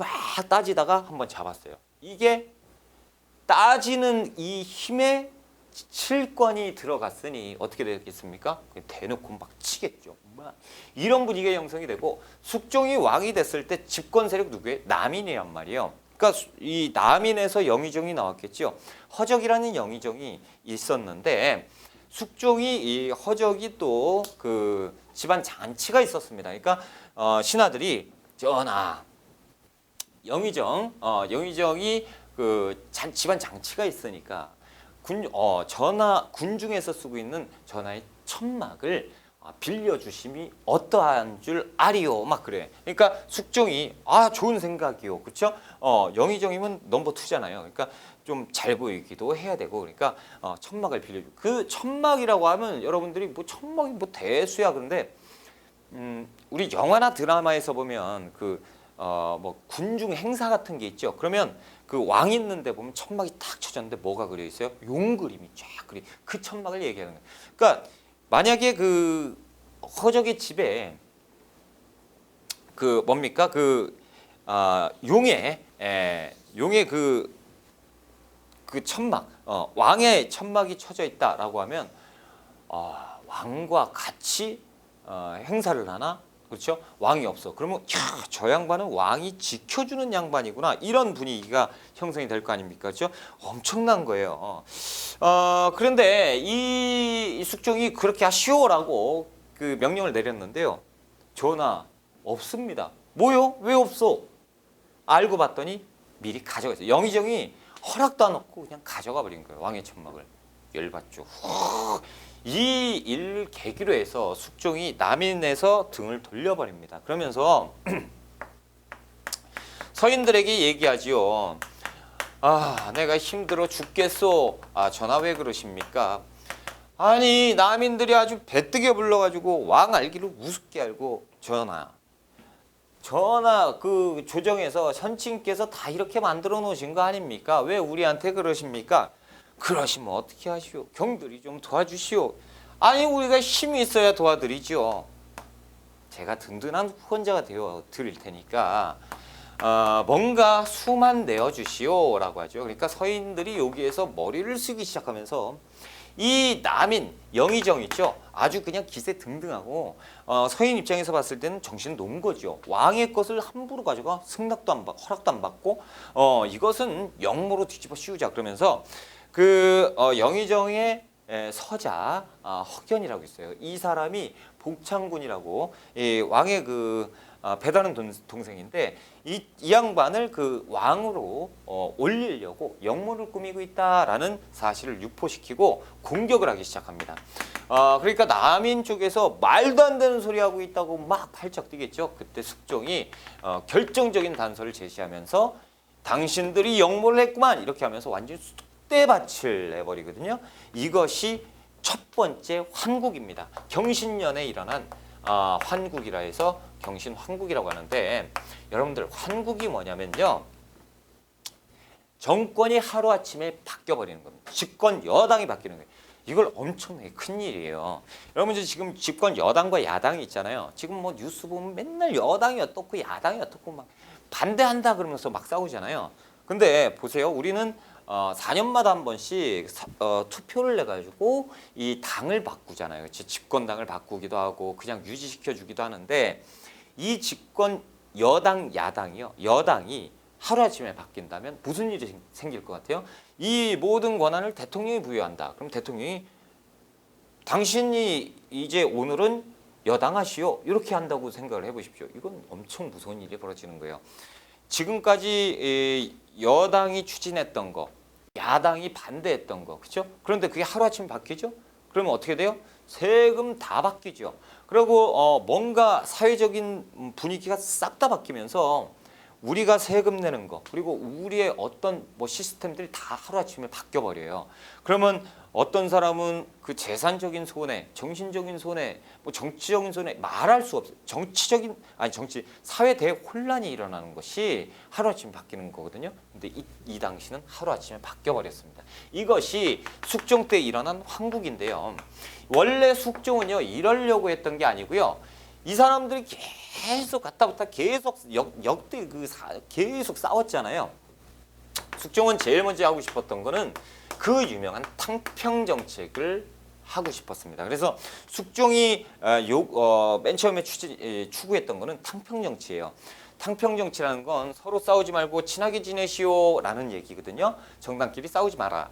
따지다가 한번 잡았어요. 이게 따지는 이 힘에 칠권이 들어갔으니 어떻게 되겠습니까? 대놓고 막 치겠죠. 이런 분위기가 형성이 되고 숙종이 왕이 됐을 때 집권 세력 누구예요? 남인이란 말이에요. 그러니까 이 남인에서 영의정이 나왔겠죠. 허적이라는 영의정이 있었는데 숙종이 이 허적이 또 그 집안 잔치가 있었습니다. 그러니까 신하들이 전하 영의정이 그 집안 잔치가 있으니까 군중에서 쓰고 있는 전하의 천막을 빌려주심이 어떠한 줄 아리오 막 그래. 그러니까 숙종이 좋은 생각이요, 그렇죠? 영의정이면 넘버 2잖아요. 그러니까 좀 잘 보이기도 해야 되고 그러니까 천막을 빌려주. 그 천막이라고 하면 여러분들이 뭐 천막이 뭐 대수야 그런데 우리 영화나 드라마에서 보면 뭐 군중 행사 같은 게 있죠. 그러면 그 왕 있는데 보면 천막이 탁 쳐졌는데 뭐가 그려 있어요? 용 그림이 쫙 그리. 그 천막을 얘기하는 거예요. 그러니까 만약에 그 허적의 집에 뭡니까 용의 그 천막 왕의 천막이 쳐져 있다라고 하면 왕과 같이 행사를 하나? 그렇죠? 왕이 없어. 그러면 저 양반은 왕이 지켜주는 양반이구나. 이런 분위기가 형성이 될 거 아닙니까? 그렇죠? 엄청난 거예요. 그런데 이 숙종이 그렇게 하시오라고 그 명령을 내렸는데요. 전하 없습니다. 뭐요? 왜 없어? 알고 봤더니 미리 가져가 있어요. 영의정이 허락도 안 얻고 그냥 가져가 버린 거예요. 왕의 천막을. 열받죠. 이 일 계기로 해서 숙종이 남인에서 등을 돌려버립니다. 그러면서 서인들에게 얘기하지요. 내가 힘들어 죽겠소. 전하 왜 그러십니까? 아니 남인들이 아주 배뜨게 불러가지고 왕 알기를 우습게 알고 전하 그 조정에서 선친께서 다 이렇게 만들어 놓으신 거 아닙니까? 왜 우리한테 그러십니까? 그러시면 어떻게 하시오? 경들이 좀 도와주시오. 아니 우리가 힘이 있어야 도와드리죠. 제가 든든한 후원자가 되어 드릴 테니까 뭔가 수만 내어주시오 라고 하죠. 그러니까 서인들이 여기에서 머리를 쓰기 시작하면서 이 남인 영의정 있죠. 아주 그냥 기세 등등하고 서인 입장에서 봤을 때는 정신 놓은 거죠. 왕의 것을 함부로 가져가 승낙도 안 받고 허락도 안 받고 이것은 영모로 뒤집어 씌우자 그러면서 영의정의 서자 허견이라고 있어요. 이 사람이 복창군이라고 왕의 배다른 동생인데 이 양반을 왕으로 올리려고 영모를 꾸미고 있다라는 사실을 유포시키고 공격을 하기 시작합니다. 그러니까 남인 쪽에서 말도 안 되는 소리 하고 있다고 막 팔짝 뛰겠죠. 그때 숙종이 결정적인 단서를 제시하면서 당신들이 영모를 했구만 이렇게 하면서 완전히 쑥대밭을 내버리거든요. 이것이 첫 번째 환국입니다. 경신년에 일어난 환국이라 해서 경신환국이라고 하는데 여러분들 환국이 뭐냐면요. 정권이 하루아침에 바뀌어버리는 겁니다. 집권 여당이 바뀌는 거예요. 이걸 엄청나게 큰 일이에요. 여러분들 지금 집권 여당과 야당이 있잖아요. 지금 뭐 뉴스 보면 맨날 여당이 어떻고 야당이 어떻고 막 반대한다 그러면서 막 싸우잖아요. 근데 보세요. 우리는 4년마다 한 번씩 투표를 내가지고 이 당을 바꾸잖아요. 집권당을 바꾸기도 하고 그냥 유지시켜주기도 하는데 이 집권 여당, 야당이요. 여당이 하루아침에 바뀐다면 무슨 일이 생길 것 같아요? 이 모든 권한을 대통령이 부여한다. 그럼 대통령이 당신이 이제 오늘은 여당하시오. 이렇게 한다고 생각을 해보십시오. 이건 엄청 무서운 일이 벌어지는 거예요. 지금까지 여당이 추진했던 거, 야당이 반대했던 거, 그렇죠? 그런데 그게 하루아침에 바뀌죠? 그러면 어떻게 돼요? 세금 다 바뀌죠. 그리고 뭔가 사회적인 분위기가 싹 다 바뀌면서 우리가 세금 내는 거 그리고 우리의 어떤 뭐 시스템들이 다 하루아침에 바뀌어 버려요. 그러면 어떤 사람은 그 재산적인 손해, 정신적인 손해, 뭐 정치적인 손해 말할 수 없어요. 정치 사회 대혼란이 일어나는 것이 하루아침에 바뀌는 거거든요. 근데 이 당시는 하루아침에 바뀌어 버렸습니다. 이것이 숙종 때 일어난 환국인데요. 원래 숙종은요 이러려고 했던 게 아니고요. 이 사람들이 계속 갔다 왔다 계속 역대 계속 싸웠잖아요. 숙종은 제일 먼저 하고 싶었던 거는 그 유명한 탕평 정책을 하고 싶었습니다. 그래서 숙종이 맨 처음에 추구했던 거는 탕평 정치예요. 탕평 정치라는 건 서로 싸우지 말고 친하게 지내시오라는 얘기거든요. 정당끼리 싸우지 마라.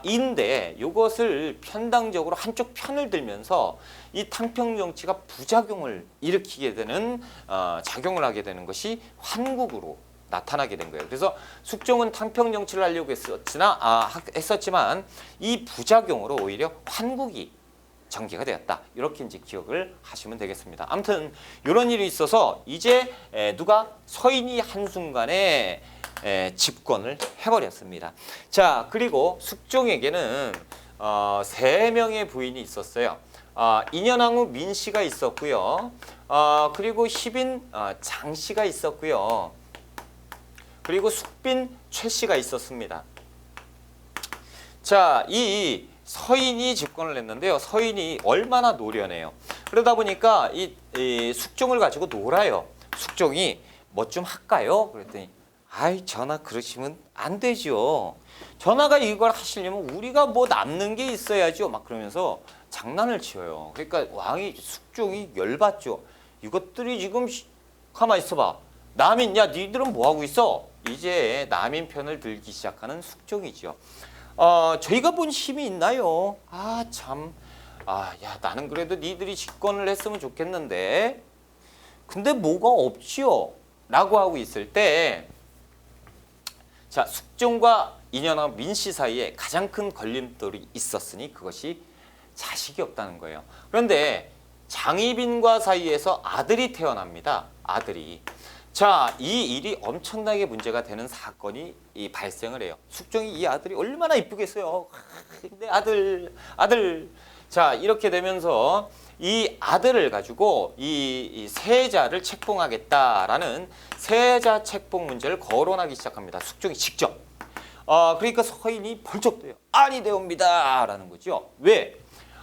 인데 이것을 편당적으로 한쪽 편을 들면서 이 탕평 정치가 부작용을 일으키게 되는 작용을 하게 되는 것이 환국으로 나타나게 된 거예요. 그래서 숙종은 탕평 정치를 하려고 했었지만 이 부작용으로 오히려 환국이 전개가 되었다. 이렇게 이제 기억을 하시면 되겠습니다. 아무튼 이런 일이 있어서 이제 누가 서인이 한순간에 집권을 해버렸습니다. 자, 그리고 숙종에게는 3명의 부인이 있었어요. 인현왕후 민씨가 있었고요. 그리고 희빈 장씨가 있었고요. 그리고 숙빈 최씨가 있었습니다. 자, 이 서인이 집권을 했는데요. 서인이 얼마나 노련해요. 그러다 보니까 이 숙종을 가지고 놀아요. 숙종이 뭐 좀 할까요? 그랬더니 아이 전하 그러시면 안 되죠. 전하가 이걸 하시려면 우리가 뭐 남는 게 있어야죠. 막 그러면서 장난을 치어요. 그러니까 숙종이 열받죠. 이것들이 지금 가만히 있어봐. 남인 야 니들은 뭐 하고 있어? 이제 남인 편을 들기 시작하는 숙종이죠. 저희가 본 힘이 있나요? 야 나는 그래도 니들이 집권을 했으면 좋겠는데 근데 뭐가 없지요? 라고 하고 있을 때 자, 숙종과 인현왕후 민씨 사이에 가장 큰 걸림돌이 있었으니 그것이 자식이 없다는 거예요. 그런데 장희빈과 사이에서 아들이 태어납니다. 아들이. 자, 이 일이 엄청나게 문제가 되는 사건이 발생을 해요. 숙종이 이 아들이 얼마나 이쁘겠어요. 근데 아들. 자, 이렇게 되면서 이 아들을 가지고 이 세자를 책봉하겠다라는 세자 책봉 문제를 거론하기 시작합니다. 숙종이 직접. 그러니까 서인이 벌쩍 떠요. 아니 되옵니다. 라는 거죠. 왜?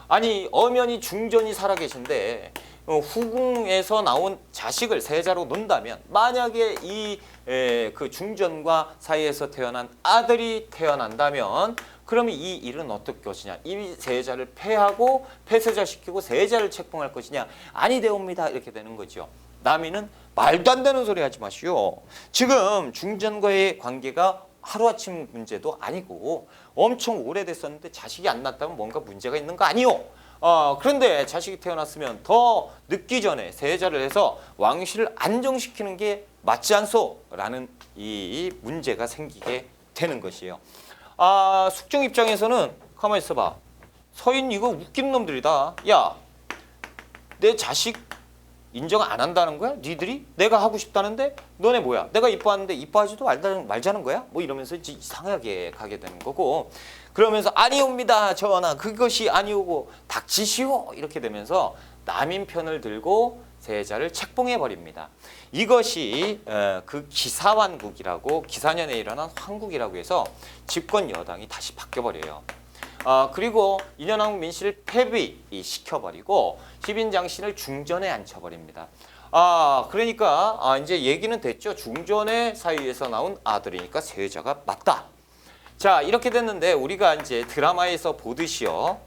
아니 엄연히 중전이 살아계신데 후궁에서 나온 자식을 세자로 놓는다면 만약에 그 중전과 사이에서 태어난 아들이 태어난다면 그러면 이 일은 어떨 것이냐. 이 세자를 폐하고 폐세자시키고 세자를 책봉할 것이냐. 아니 되옵니다. 이렇게 되는 거죠. 남이는 말도 안 되는 소리 하지 마시오. 지금 중전과의 관계가 하루아침 문제도 아니고 엄청 오래됐었는데 자식이 안 낳았다면 뭔가 문제가 있는 거 아니오. 그런데 자식이 태어났으면 더 늦기 전에 세자를 해서 왕실을 안정시키는 게 맞지 않소? 라는 이 문제가 생기게 되는 것이에요. 숙종 입장에서는 가만히 있어봐. 서인 이거 웃기는 놈들이다. 야, 내 자식 인정 안 한다는 거야? 니들이? 내가 하고 싶다는데 너네 뭐야? 내가 이뻐하는데 이뻐하지도 말자는 거야? 뭐 이러면서 이제 이상하게 가게 되는 거고, 그러면서 아니옵니다 전하, 그것이 아니오고 닥치시오, 이렇게 되면서 남인 편을 들고 세자를 책봉해 버립니다. 이것이 그 기사환국이라고, 기사년에 일어난 환국이라고 해서 집권 여당이 다시 바뀌어 버려요. 그리고 인현왕후 민씨를 폐위시켜버리고 희빈장씨를 중전에 앉혀버립니다. 그러니까 이제 얘기는 됐죠. 중전의 사이에서 나온 아들이니까 세자가 맞다. 자, 이렇게 됐는데 우리가 이제 드라마에서 보듯이요.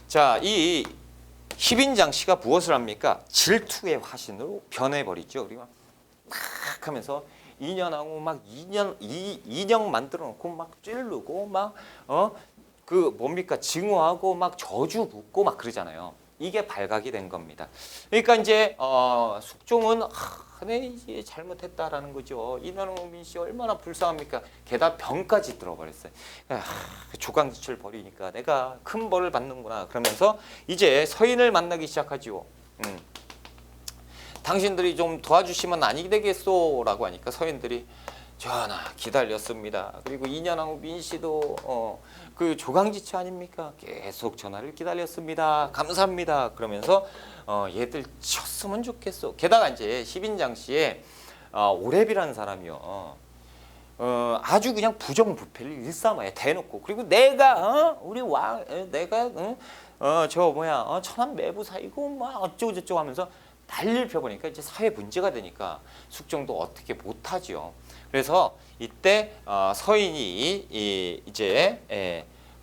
자, 이 희빈장씨가 무엇을 합니까? 질투의 화신으로 변해버리죠. 그리고 막 하면서 인현왕후 막 인형 만들어 놓고 막 찌르고 막 그 뭡니까, 증오하고 막 저주 붓고 막 그러잖아요. 이게 발각이 된 겁니다. 그러니까 이제 숙종은 내 이제 잘못했다라는 거죠. 인현왕후 민씨 얼마나 불쌍합니까? 게다가 병까지 들어버렸어요. 조강지철 버리니까 내가 큰 벌을 받는구나. 그러면서 이제 서인을 만나기 시작하지요. 당신들이 좀 도와주시면 아니 되겠소? 라고 하니까 서인들이 전하 기다렸습니다. 그리고 인현왕후 민씨도 그 조강지처 아닙니까? 계속 전화를 기다렸습니다. 감사합니다. 그러면서 얘들 쳤으면 좋겠어. 게다가 이제 희빈장씨의 오랩이라는 사람이요. 아주 그냥 부정부패를 일삼아요. 대놓고. 그리고 내가 우리 왕 내가 저 뭐야 천안 매부사이고 막 어쩌고 저쩌고 하면서 난리를 펴보니까 이제 사회 문제가 되니까 숙종도 어떻게 못하죠. 그래서 이때 서인이 이제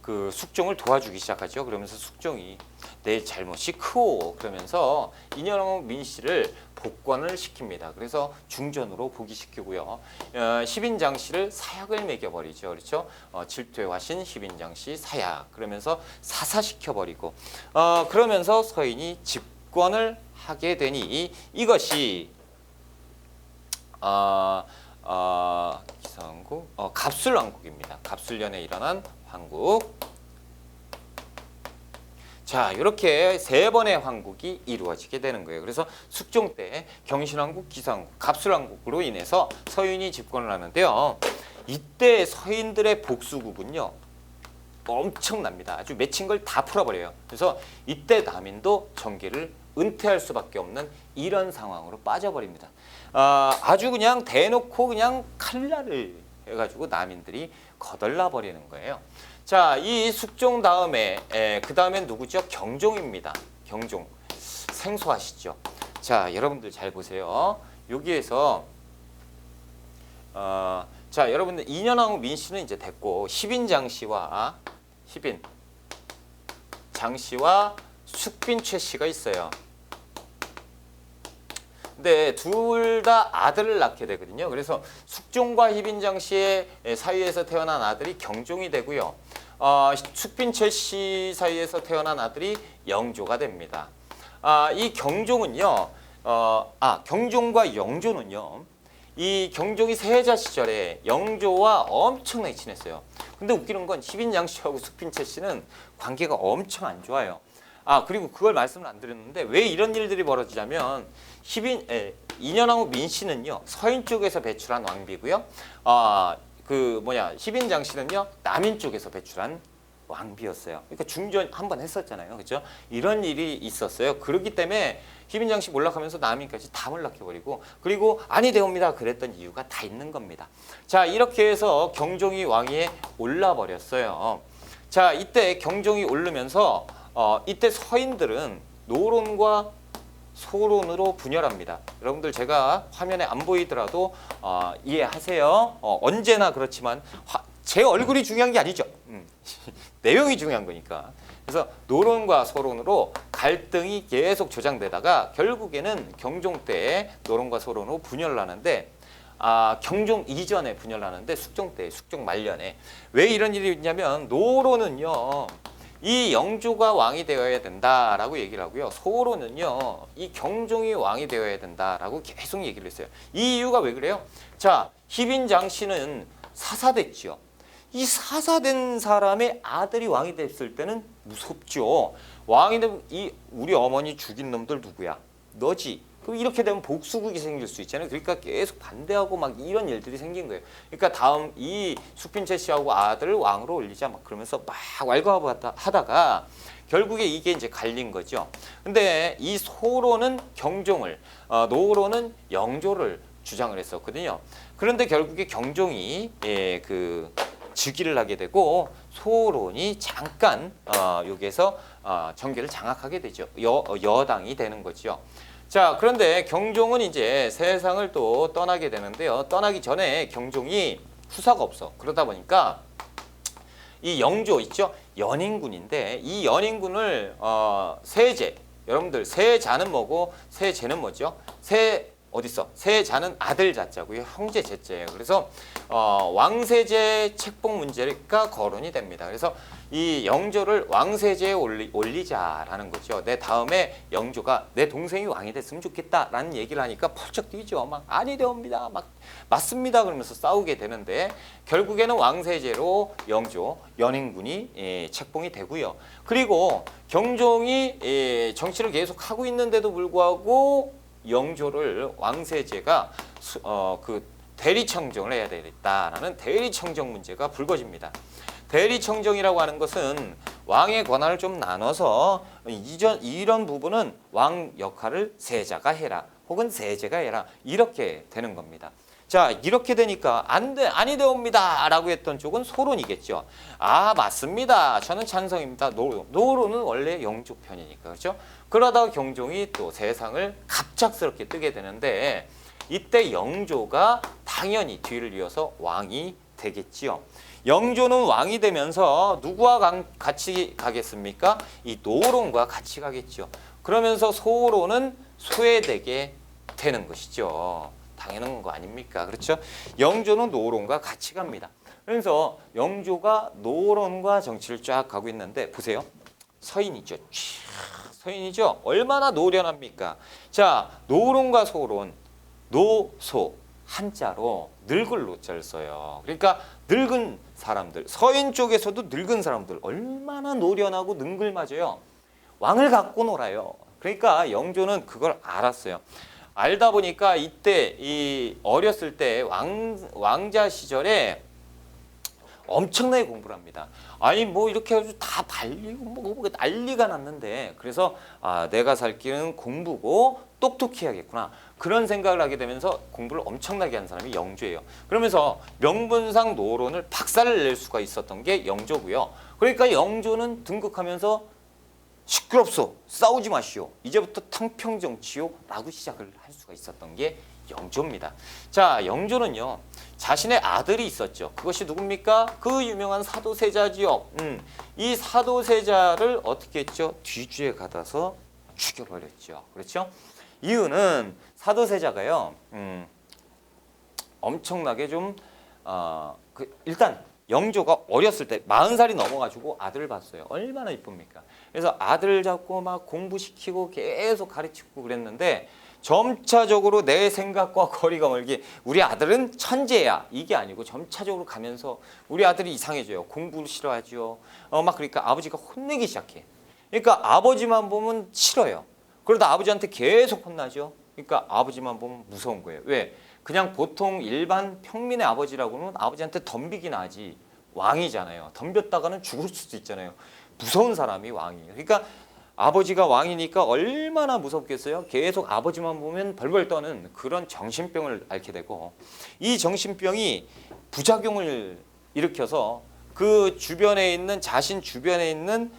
그 숙종을 도와주기 시작하죠. 그러면서 숙종이 내 잘못이 크오 그러면서 인현왕후 민씨를 복권을 시킵니다. 그래서 중전으로 복위시키고요. 희빈장씨를 사약을 매겨버리죠. 그렇죠? 질투의 화신 희빈장씨 사약 그러면서 사사시켜버리고 그러면서 서인이 집권을 하게 되니 이것이 기사왕국 갑술왕국입니다. 갑술년에 일어난 황국. 자, 이렇게 세 번의 황국이 이루어지게 되는 거예요. 그래서 숙종 때 경신왕국, 기사왕국, 갑술왕국으로 인해서 서인이 집권을 하는데요. 이때 서인들의 복수국은요 엄청납니다. 아주 맺힌 걸 다 풀어버려요. 그래서 이때 남인도 정계를 은퇴할 수밖에 없는 이런 상황으로 빠져버립니다. 아주 그냥 대놓고 그냥 칼날을 해가지고 남인들이 거덜나 버리는 거예요. 자, 이 숙종 다음에 그 다음엔 누구죠? 경종입니다. 경종 생소하시죠? 자, 여러분들 잘 보세요. 여기에서 자, 여러분들 인현왕후 민씨는 이제 됐고 희빈장씨와 장씨와 숙빈최씨가 있어요. 근데 둘 다 아들을 낳게 되거든요. 그래서 숙종과 희빈장씨의 사이에서 태어난 아들이 경종이 되고요. 숙빈최씨 사이에서 태어난 아들이 영조가 됩니다. 이 경종은요. 경종과 영조는요. 이 경종이 세자 시절에 영조와 엄청나게 친했어요. 근데 웃기는 건 희빈장씨하고 숙빈최씨는 관계가 엄청 안 좋아요. 그리고 그걸 말씀을 안 드렸는데 왜 이런 일들이 벌어지냐면 인현왕후 민씨는요 서인 쪽에서 배출한 왕비고요. 희빈장씨는요 남인 쪽에서 배출한 왕비였어요. 그러니까 중전 한번 했었잖아요, 그렇죠? 이런 일이 있었어요. 그렇기 때문에 희빈장씨 몰락하면서 남인까지 다 몰락해버리고 그리고 아니 되옵니다 그랬던 이유가 다 있는 겁니다. 자, 이렇게 해서 경종이 왕위에 올라버렸어요. 자, 이때 경종이 오르면서 이때 서인들은 노론과 소론으로 분열합니다. 여러분들 제가 화면에 안 보이더라도 이해하세요. 언제나 그렇지만 제 얼굴이 중요한 게 아니죠. 내용이 중요한 거니까. 그래서 노론과 소론으로 갈등이 계속 조장되다가 결국에는 경종 때 노론과 소론으로 분열을 하는데 경종 이전에 분열을 하는데 숙종 때, 숙종 말년에 왜 이런 일이 있냐면 노론은요. 이 영조가 왕이 되어야 된다라고 얘기를 하고요. 소로는요. 이 경종이 왕이 되어야 된다라고 계속 얘기를 했어요. 이 이유가 왜 그래요? 자, 희빈장씨는 사사됐죠. 이 사사된 사람의 아들이 왕이 됐을 때는 무섭죠. 왕이 되면 이 우리 어머니 죽인 놈들 누구야? 너지. 그럼 이렇게 되면 복수국이 생길 수 있잖아요. 그러니까 계속 반대하고 막 이런 일들이 생긴 거예요. 그러니까 다음 이 수핀체 씨하고 아들을 왕으로 올리자 막 그러면서 막 왈가왈부하다가 결국에 이게 이제 갈린 거죠. 근데 이 소로는 경종을, 노로는 영조를 주장을 했었거든요. 그런데 결국에 경종이 그 즉위를 하게 되고 소론이 잠깐 여기에서 정계를 장악하게 되죠. 여당이 되는 거죠. 자, 그런데 경종은 이제 세상을 또 떠나게 되는데요. 떠나기 전에 경종이 후사가 없어. 그러다 보니까 이 영조 있죠? 연인군인데 이 연인군을 세제, 여러분들 세자는 뭐고 세제는 뭐죠? 어딨어? 세자는 아들 자자고요. 형제 제자예요. 그래서 왕세제 책봉 문제가 거론이 됩니다. 그래서 이 영조를 왕세제에 올리자라는 거죠. 내 다음에 영조가 내 동생이 왕이 됐으면 좋겠다라는 얘기를 하니까 펄쩍 뛰죠. 막 아니되옵니다. 막 맞습니다. 그러면서 싸우게 되는데 결국에는 왕세제로 영조 연인군이 책봉이 되고요. 그리고 경종이 정치를 계속 하고 있는데도 불구하고 영조를 왕세제가 그 대리청정을 해야 되겠다라는 대리청정 문제가 불거집니다. 대리청정이라고 하는 것은 왕의 권한을 좀 나눠서 이런 부분은 왕 역할을 세자가 해라 혹은 세제가 해라 이렇게 되는 겁니다. 자, 이렇게 되니까 아니되옵니다 라고 했던 쪽은 소론이겠죠. 아, 맞습니다. 저는 찬성입니다. 노로는 원래 영조 편이니까. 그렇죠? 그러다가 경종이 또 세상을 갑작스럽게 뜨게 되는데 이때 영조가 당연히 뒤를 이어서 왕이 되겠지요. 영조는 왕이 되면서 누구와 같이 가겠습니까? 이 노론과 같이 가겠죠. 그러면서 소로는 소외되게 되는 것이죠. 당연한 거 아닙니까? 그렇죠? 영조는 노론과 같이 갑니다. 그래서 영조가 노론과 정치를 쫙 가고 있는데 보세요. 서인이죠. 서인이죠. 얼마나 노련합니까? 자, 노론과 소론, 노소 한자로 늙을 노자를 써요. 그러니까 늙은 사람들, 서인 쪽에서도 늙은 사람들 얼마나 노련하고 능글맞아요. 왕을 갖고 놀아요. 그러니까 영조는 그걸 알았어요. 알다 보니까 이때 이 어렸을 때 왕자 시절에 엄청나게 공부를 합니다. 아니 뭐 이렇게 해가지고 다 발리고 뭐 난리가 났는데 그래서 내가 살 길은 공부고 똑똑히 해야겠구나 그런 생각을 하게 되면서 공부를 엄청나게 한 사람이 영조예요. 그러면서 명분상 노론을 박살을 낼 수가 있었던 게 영조고요. 그러니까 영조는 등극하면서 시끄럽소 싸우지 마시오 이제부터 탕평정치요 라고 시작을 할 수가 있었던 게 영조입니다. 자, 영조는요 자신의 아들이 있었죠. 그것이 누굽니까? 그 유명한 사도세자지요. 이 사도세자를 어떻게 했죠? 뒤주에 가다서 죽여버렸죠. 그렇죠? 이유는 사도세자가요 엄청나게 좀 일단 영조가 어렸을 때 40살이 넘어가지고 아들을 봤어요. 얼마나 이쁩니까? 그래서 아들을 잡고 막 공부시키고 계속 가르치고 그랬는데 점차적으로 내 생각과 거리가 멀게 우리 아들은 천재야 이게 아니고 점차적으로 가면서 우리 아들이 이상해져요. 공부를 싫어하죠. 막 그러니까 아버지가 혼내기 시작해. 그러니까 아버지만 보면 싫어요. 그러다 아버지한테 계속 혼나죠. 그러니까 아버지만 보면 무서운 거예요. 왜? 그냥 보통 일반 평민의 아버지라고는 아버지한테 덤비긴 하지 왕이잖아요. 덤볐다가는 죽을 수도 있잖아요. 무서운 사람이 왕이에요. 그러니까 아버지가 왕이니까 얼마나 무섭겠어요. 계속 아버지만 보면 벌벌 떠는 그런 정신병을 앓게 되고 이 정신병이 부작용을 일으켜서 그 주변에 있는 자신 주변에 있는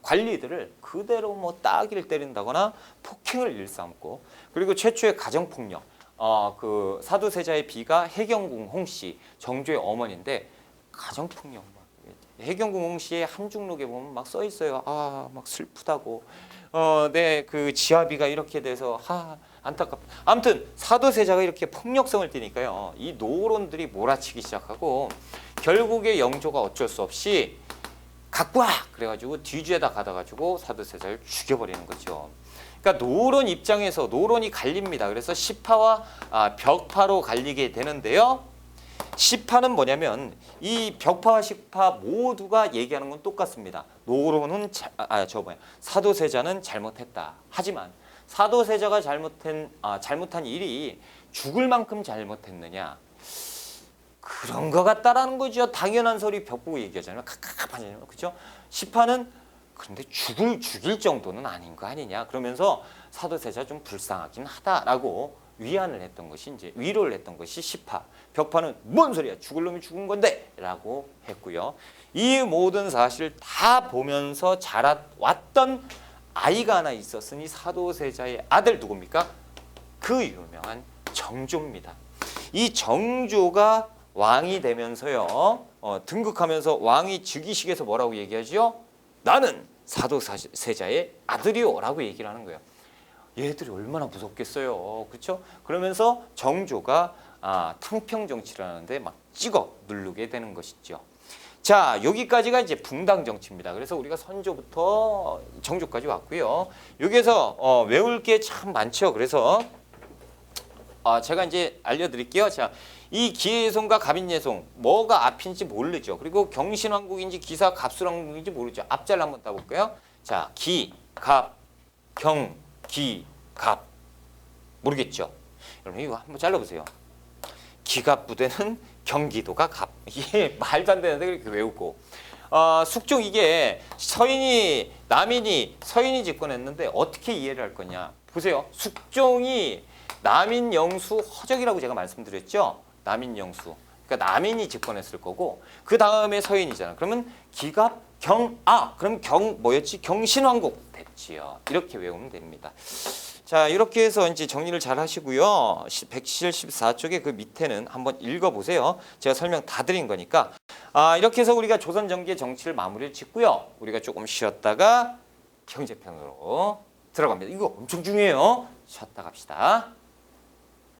관리들을 그대로 뭐 따귀를 때린다거나 폭행을 일삼고 그리고 최초의 가정폭력 그 사도세자의 비가 해경궁 홍씨 정조의 어머니인데 가정폭력 해경궁 홍씨의 함중록에 보면 막 써 있어요. 막 슬프다고 내 그 지아비가 이렇게 돼서 안타깝다. 아무튼 사도세자가 이렇게 폭력성을 띠니까요. 이 노론들이 몰아치기 시작하고 결국에 영조가 어쩔 수 없이 갖고 와! 그래가지고 뒤주에다 가다가지고 사도세자를 죽여버리는 거죠. 그러니까 노론 입장에서 노론이 갈립니다. 그래서 시파와 벽파로 갈리게 되는데요. 시파는 뭐냐면 이 벽파와 식파 모두가 얘기하는 건 똑같습니다. 노로는 사도세자는 잘못했다. 하지만 사도세자가 잘못한 일이 죽을 만큼 잘못했느냐? 그런 것 같다라는 거죠. 당연한 소리 벽 보고 얘기하잖아요. 깝깝하잖아요. 그렇죠? 시파는 그런데 죽일 정도는 아닌 거 아니냐. 그러면서 사도세자 좀 불쌍하긴 하다라고 위안을 했던 것이 이제 위로를 했던 것이 시파. 벽파는 뭔 소리야? 죽을 놈이 죽은 건데라고 했고요. 이 모든 사실을 다 보면서 자라왔던 아이가 하나 있었으니 사도세자의 아들 누굽니까? 그 유명한 정조입니다. 이 정조가 왕이 되면서요. 등극하면서 왕이 즉위식에서 뭐라고 얘기하죠? 나는 사도세자의 아들이요라고 얘기를 하는 거예요. 얘들이 얼마나 무섭겠어요. 그렇죠? 그러면서 정조가 탕평 정치를 하는데 막 찍어 누르게 되는 것이죠. 자, 여기까지가 이제 붕당 정치입니다. 그래서 우리가 선조부터 정조까지 왔고요. 여기에서 외울 게 참 많죠. 그래서 제가 이제 알려드릴게요. 자, 이 기예송과 갑인예송 뭐가 앞인지 모르죠. 그리고 경신왕국인지 기사 갑술왕국인지 모르죠. 앞자를 한번 따볼까요? 자, 기, 갑, 경, 기, 갑 모르겠죠. 여러분 이거 한번 잘라보세요. 기갑 부대는 경기도가 갑. 이게 말도 안 되는데 그렇게 외우고. 숙종 이게 남인이 서인이 집권했는데 어떻게 이해를 할 거냐. 보세요. 숙종이 남인 영수 허적이라고 제가 말씀드렸죠. 남인 영수. 그러니까 남인이 집권했을 거고 그 다음에 서인이잖아. 그러면 기갑 그럼 뭐였지? 경신왕국 됐지요. 이렇게 외우면 됩니다. 자, 이렇게 해서 이제 정리를 잘 하시고요. 174쪽에 그 밑에는 한번 읽어보세요. 제가 설명 다 드린 거니까. 이렇게 해서 우리가 조선 전기의 정치를 마무리를 짓고요. 우리가 조금 쉬었다가 경제편으로 들어갑니다. 이거 엄청 중요해요. 쉬었다 갑시다.